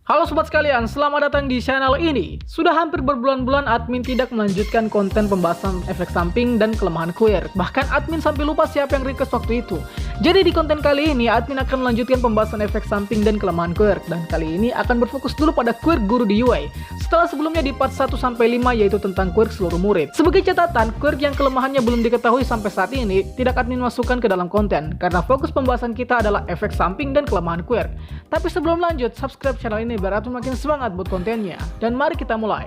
Halo sobat sekalian, selamat datang di channel ini. Sudah hampir berbulan-bulan admin tidak melanjutkan konten pembahasan efek samping dan kelemahan Quirk. Bahkan admin sampai lupa siapa yang request waktu itu. Jadi di konten kali ini admin akan melanjutkan pembahasan efek samping dan kelemahan Quirk. Dan kali ini akan berfokus dulu pada Quirk guru di UI. Setelah sebelumnya di part 1-5 yaitu tentang Quirk seluruh murid. Sebagai catatan, Quirk yang kelemahannya belum diketahui sampai saat ini tidak admin masukkan ke dalam konten. Karena fokus pembahasan kita adalah efek samping dan kelemahan Quirk. Tapi sebelum lanjut, subscribe channel ini biar admin makin semangat buat kontennya. Dan mari kita mulai.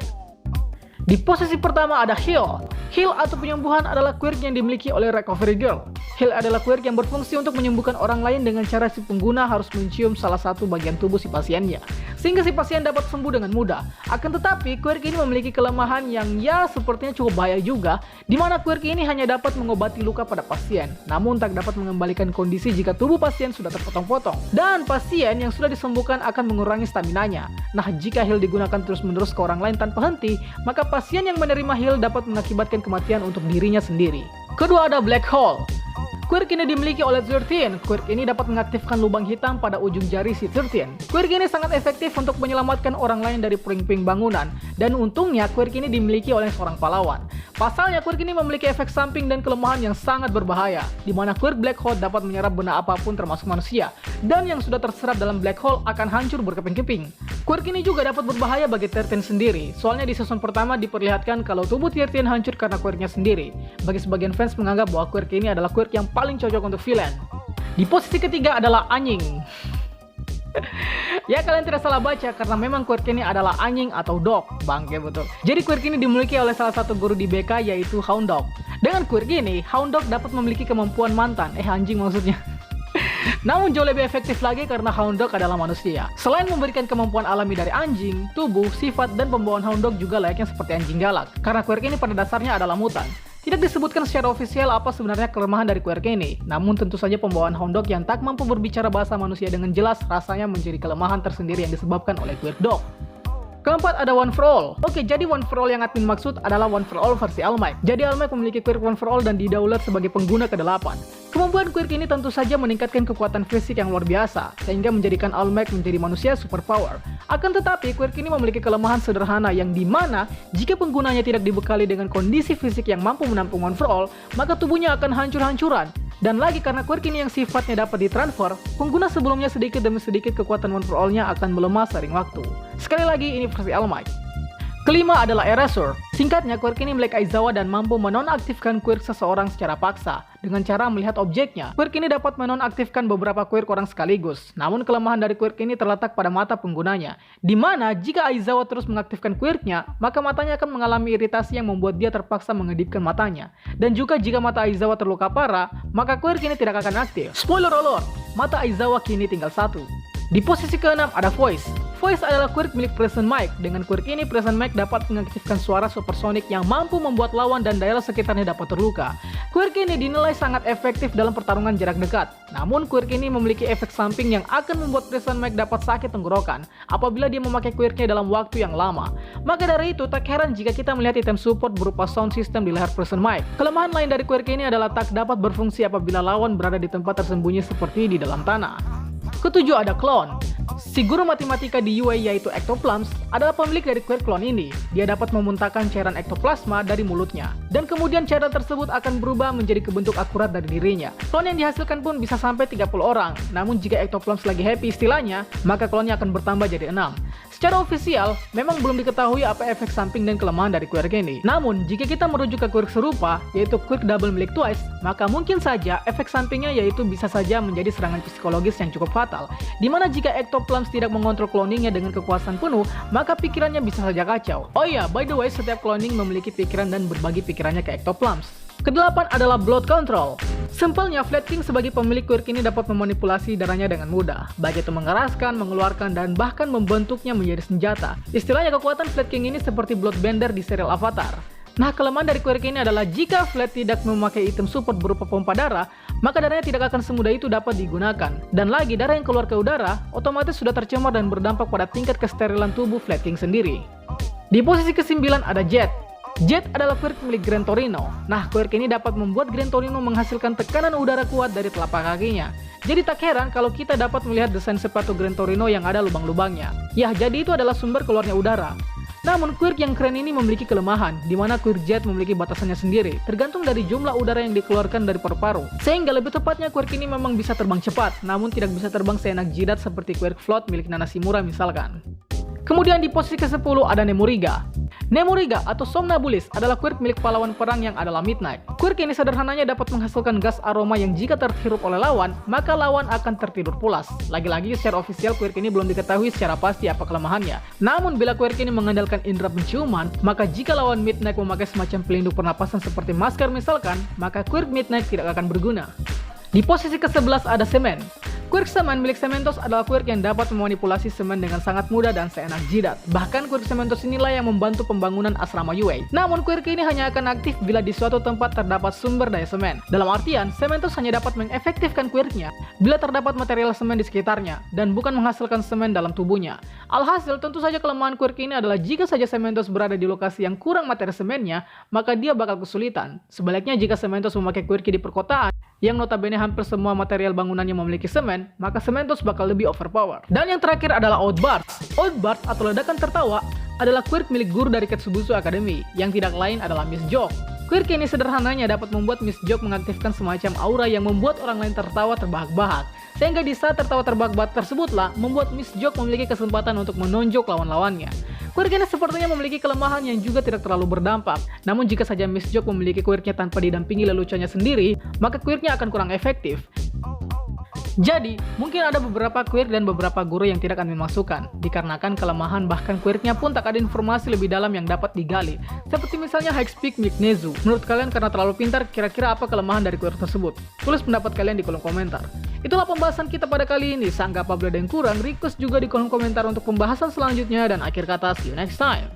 Di posisi pertama ada Heal. Heal atau penyembuhan adalah Quirk yang dimiliki oleh Recovery Girl. Heal adalah Quirk yang berfungsi untuk menyembuhkan orang lain dengan cara si pengguna harus mencium salah satu bagian tubuh si pasiennya, sehingga si pasien dapat sembuh dengan mudah. Akan tetapi, Quirk ini memiliki kelemahan yang ya sepertinya cukup bahaya juga, di mana Quirk ini hanya dapat mengobati luka pada pasien, namun tak dapat mengembalikan kondisi jika tubuh pasien sudah terpotong-potong. Dan pasien yang sudah disembuhkan akan mengurangi staminanya. Nah, jika Heal digunakan terus-menerus ke orang lain tanpa henti, maka pasien yang menerima Heal dapat mengakibatkan kematian untuk dirinya sendiri. Kedua ada Black Hole. Quirk ini dimiliki oleh 13. Quirk ini dapat mengaktifkan lubang hitam pada ujung jari si 13. Quirk ini sangat efektif untuk menyelamatkan orang lain dari puing-puing bangunan. Dan untungnya Quirk ini dimiliki oleh seorang pahlawan. Pasalnya Quirk ini memiliki efek samping dan kelemahan yang sangat berbahaya, di mana Quirk Black Hole dapat menyerap benda apapun termasuk manusia. Dan yang sudah terserap dalam Black Hole akan hancur berkeping-keping. Quirk ini juga dapat berbahaya bagi 13 sendiri. Soalnya di season pertama diperlihatkan kalau tubuh 13 hancur karena Quirknya sendiri. Bagi sebagian fans menganggap bahwa Quirk ini adalah Quirk yang paling cocok untuk villain. Di posisi ketiga adalah Anjing. Ya, kalian tidak salah baca karena memang Quirk ini adalah anjing atau dog. Bangke betul. Jadi Quirk ini dimiliki oleh salah satu guru di BK yaitu Hound Dog. Dengan Quirk ini, Hound Dog dapat memiliki kemampuan mantan. Anjing maksudnya. Namun jauh lebih efektif lagi karena Hound Dog adalah manusia. Selain memberikan kemampuan alami dari anjing, tubuh, sifat, dan pembawaan Hound Dog juga layaknya seperti anjing galak. Karena Quirk ini pada dasarnya adalah mutan. Tidak disebutkan secara ofisial apa sebenarnya kelemahan dari Quirk ini. Namun tentu saja pembawaan Hound Dog yang tak mampu berbicara bahasa manusia dengan jelas rasanya menjadi kelemahan tersendiri yang disebabkan oleh Quirk Dog. Keempat ada One for All. Oke, jadi One for All yang admin maksud adalah One for All versi All Might. Jadi All Might memiliki Quirk One for All dan didaulat sebagai pengguna ke-8. Kemampuan Quirk ini tentu saja meningkatkan kekuatan fisik yang luar biasa, sehingga menjadikan All Might menjadi manusia superpower. Akan tetapi, Quirk ini memiliki kelemahan sederhana yang dimana jika penggunanya tidak dibekali dengan kondisi fisik yang mampu menampung One for All, maka tubuhnya akan hancur-hancuran. Dan lagi karena Quirk ini yang sifatnya dapat ditransfer, pengguna sebelumnya sedikit demi sedikit kekuatan One for All-nya akan melemah seiring waktu. Sekali lagi, ini versi All Might. Kelima adalah Erasure. Singkatnya, Quirk ini milik Aizawa dan mampu menonaktifkan Quirk seseorang secara paksa. Dengan cara melihat objeknya, Quirk ini dapat menonaktifkan beberapa Quirk orang sekaligus. Namun kelemahan dari Quirk ini terletak pada mata penggunanya. Dimana jika Aizawa terus mengaktifkan Quirknya, maka matanya akan mengalami iritasi yang membuat dia terpaksa mengedipkan matanya. Dan juga jika mata Aizawa terluka parah, maka Quirk ini tidak akan aktif. Spoiler alert, mata Aizawa kini tinggal satu. Di posisi ke-6 ada Voice. Voice adalah Quirk milik Prison Mike. Dengan Quirk ini, Prison Mike dapat mengaktifkan suara supersonik yang mampu membuat lawan dan daerah sekitarnya dapat terluka. Quirk ini dinilai sangat efektif dalam pertarungan jarak dekat. Namun Quirk ini memiliki efek samping yang akan membuat Prison Mike dapat sakit tenggorokan apabila dia memakai Quirknya dalam waktu yang lama. Maka dari itu, tak heran jika kita melihat item support berupa sound system di leher Prison Mike. Kelemahan lain dari Quirk ini adalah tak dapat berfungsi apabila lawan berada di tempat tersembunyi seperti di dalam tanah. Ketujuh ada Clone. Si guru matematika di UI yaitu Ectoplums adalah pemilik dari Quirk Clone ini. Dia dapat memuntahkan cairan ektoplasma dari mulutnya. Dan kemudian cairan tersebut akan berubah menjadi kebentuk akurat dari dirinya. Clone yang dihasilkan pun bisa sampai 30 orang. Namun jika Ectoplums lagi happy istilahnya, maka clone-nya akan bertambah jadi 6. Secara ofisial, memang belum diketahui apa efek samping dan kelemahan dari Quirk ini. Namun, jika kita merujuk ke Quirk serupa, yaitu Quirk Double milik Twice, maka mungkin saja efek sampingnya yaitu bisa saja menjadi serangan psikologis yang cukup fatal. Dimana jika Ectoplums tidak mengontrol cloningnya dengan kekuasaan penuh, maka pikirannya bisa saja kacau. Oh iya, by the way, setiap cloning memiliki pikiran dan berbagi pikirannya ke Ectoplums. Kedelapan adalah Blood Control. Simpelnya, Flat King sebagai pemilik Quirk ini dapat memanipulasi darahnya dengan mudah, baik itu mengeraskan, mengeluarkan, dan bahkan membentuknya menjadi senjata. Istilahnya kekuatan Flat King ini seperti Bloodbender di serial Avatar. Nah, kelemahan dari Quirk ini adalah jika Flat tidak memakai item support berupa pompa darah, maka darahnya tidak akan semudah itu dapat digunakan. Dan lagi, darah yang keluar ke udara, otomatis sudah tercemar dan berdampak pada tingkat kesterilan tubuh Flat King sendiri. Di posisi ke-9 ada Jet. Jet adalah quirk milik Gran Torino. Nah, quirk ini dapat membuat Gran Torino menghasilkan tekanan udara kuat dari telapak kakinya. Jadi tak heran kalau kita dapat melihat desain sepatu Gran Torino yang ada lubang-lubangnya. Ya, jadi itu adalah sumber keluarnya udara. Namun quirk yang keren ini memiliki kelemahan, di mana quirk Jet memiliki batasannya sendiri, tergantung dari jumlah udara yang dikeluarkan dari paru-paru. Sehingga lebih tepatnya quirk ini memang bisa terbang cepat, namun tidak bisa terbang seenak jidat seperti quirk Float milik Nana Shimura misalkan. Kemudian di posisi ke-10 ada Nemuriga. Nemuriga atau Somnambulis adalah quirk milik pahlawan perang yang adalah Midnight. Quirk ini sederhananya dapat menghasilkan gas aroma yang jika terhirup oleh lawan, maka lawan akan tertidur pulas. Lagi-lagi secara ofisial quirk ini belum diketahui secara pasti apa kelemahannya. Namun bila quirk ini mengandalkan indera penciuman, maka jika lawan Midnight memakai semacam pelindung pernapasan seperti masker misalkan, maka quirk Midnight tidak akan berguna. Di posisi ke-11 ada Semen. Quirk semen milik Cementos adalah quirk yang dapat memanipulasi semen dengan sangat mudah dan seenak jidat. Bahkan quirk Cementos inilah yang membantu pembangunan asrama Yue. Namun quirk ini hanya akan aktif bila di suatu tempat terdapat sumber daya semen. Dalam artian, Cementos hanya dapat mengefektifkan quirknya bila terdapat material semen di sekitarnya dan bukan menghasilkan semen dalam tubuhnya. Alhasil, tentu saja kelemahan quirk ini adalah jika saja Cementos berada di lokasi yang kurang materi semennya, maka dia bakal kesulitan. Sebaliknya jika Cementos memakai quirk di perkotaan, yang notabene hampir semua material bangunannya memiliki semen, maka Cementos bakal lebih overpower. Dan yang terakhir adalah Outburst. Outburst atau ledakan tertawa adalah quirk milik guru dari Ketsubusu Academy, yang tidak lain adalah Miss Jock. Quirk ini sederhananya dapat membuat Miss Jock mengaktifkan semacam aura yang membuat orang lain tertawa terbahak-bahak. Sehingga di saat tertawa terbahak-bahak tersebutlah membuat Miss Jock memiliki kesempatan untuk menonjok lawan-lawannya. Quirk ini sepertinya memiliki kelemahan yang juga tidak terlalu berdampak. Namun jika saja Miss Jock memiliki quirknya tanpa didampingi leluconnya sendiri, maka quirknya akan kurang efektif. Jadi, mungkin ada beberapa quirk dan beberapa guru yang tidak akan dimasukkan, dikarenakan kelemahan bahkan quirknya pun tak ada informasi lebih dalam yang dapat digali. Seperti misalnya Hexpeak milik Nezu. Menurut kalian karena terlalu pintar, kira-kira apa kelemahan dari quirk tersebut? Tulis pendapat kalian di kolom komentar. Itulah pembahasan kita pada kali ini. Sangka apabila ada yang kurang, request juga di kolom komentar untuk pembahasan selanjutnya, dan akhir kata, see you next time.